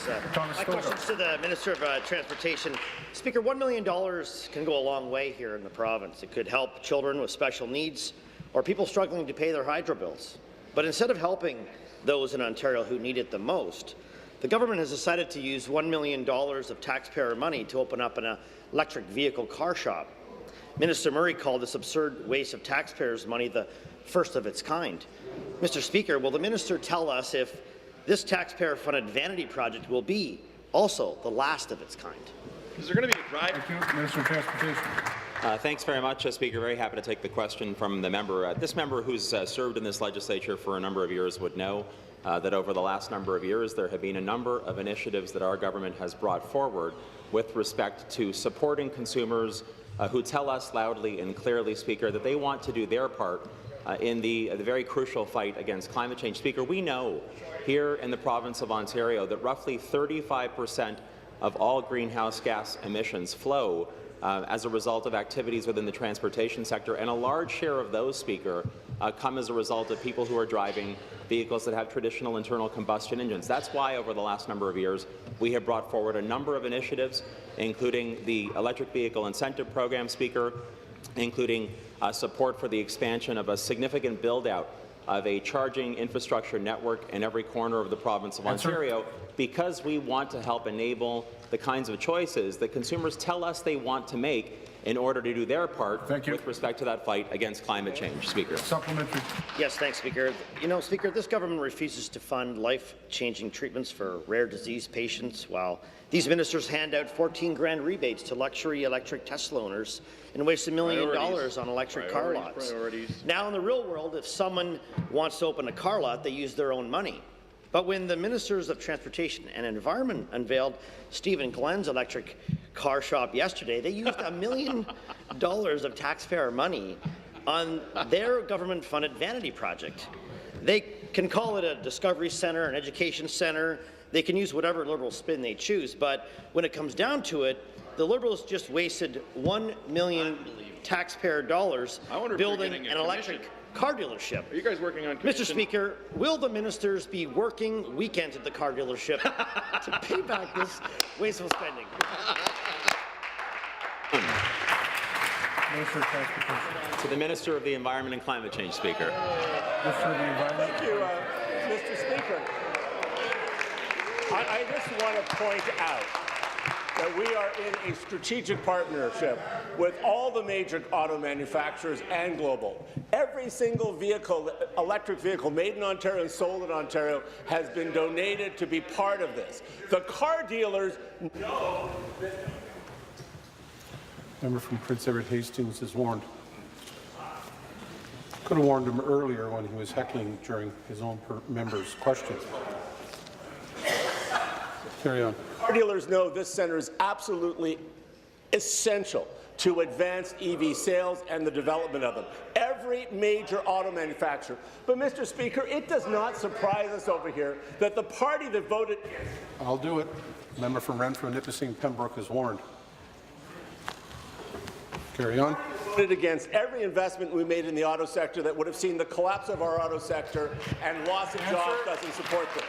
Thanks. My question's to the Minister of Transportation. Speaker, $1 million can go a long way here in the province. It could help children with special needs or people struggling to pay their hydro bills. But instead of helping those in Ontario who need it the most, the government has decided to use $1 million of taxpayer money to open up an electric vehicle car shop. Minister Murray called this absurd waste of taxpayers' money the first of its kind. Mr. Speaker, will the minister tell us if this taxpayer-funded vanity project will be also the last of its kind? Is there going to be a drive? Thank you, Minister of Transportation. Thanks very much, Speaker. Very happy to take the question from the member. This member, who's served in this legislature for a number of years, would know that over the last number of years there have been a number of initiatives that our government has brought forward with respect to supporting consumers who tell us loudly and clearly, Speaker, that they want to do their part in the very crucial fight against climate change. Speaker, we know here in the province of Ontario that roughly 35% of all greenhouse gas emissions flow as a result of activities within the transportation sector, and a large share of those, Speaker, come as a result of people who are driving vehicles that have traditional internal combustion engines. That's why, over the last number of years, we have brought forward a number of initiatives, including the Electric Vehicle Incentive Program, Speaker, including support for the expansion of a significant build-out of a charging infrastructure network in every corner of the province of Ontario, because we want to help enable the kinds of choices that consumers tell us they want to make in order to do their part with respect to that fight against climate change. Speaker. Supplementary. Yes, thanks, Speaker. You know, Speaker, this government refuses to fund life-changing treatments for rare disease patients, while these ministers hand out 14 grand rebates to luxury electric Tesla owners and waste $1 million on electric car lots. Now, in the real world, if someone wants to open a car lot, they use their own money. But when the Ministers of Transportation and Environment unveiled Steve Glen's electric car shop yesterday, they used $1 million of taxpayer money on their government-funded vanity project. They can call it a discovery centre, an education centre. They can use whatever Liberal spin they choose. But when it comes down to it, the Liberals just wasted $1 million taxpayer dollars building an electric car dealership. Are you guys working on commission? Mr. Speaker, will the ministers be working weekends at the car dealership to pay back this wasteful spending? Minister of Transportation. To the Minister of the Environment and Climate Change, Speaker. Minister of the Environment. Thank you, Mr. Speaker. I just want to point out that we are in a strategic partnership with all the major auto manufacturers and global. Every single vehicle, electric vehicle made in Ontario and sold in Ontario has been donated to be part of this. The car dealers know that. Member from Prince Edward Hastings is warned. Could have warned him earlier when he was heckling during his own member's question. Carry on. Car dealers know this centre is absolutely essential to advance EV sales and the development of them. Every major auto manufacturer. But, Mr. Speaker, it does not surprise us over here that the party that voted against. I'll do it. Member from Renfrew, Nipissing, Pembroke is warned. Carry on. Voted against every investment we made in the auto sector that would have seen the collapse of our auto sector and loss of jobs doesn't support them.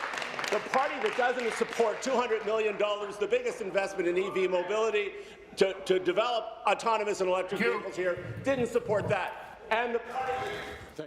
The party that doesn't support $200 million, the biggest investment in EV mobility to develop autonomous and electric vehicles here, didn't support that. And the party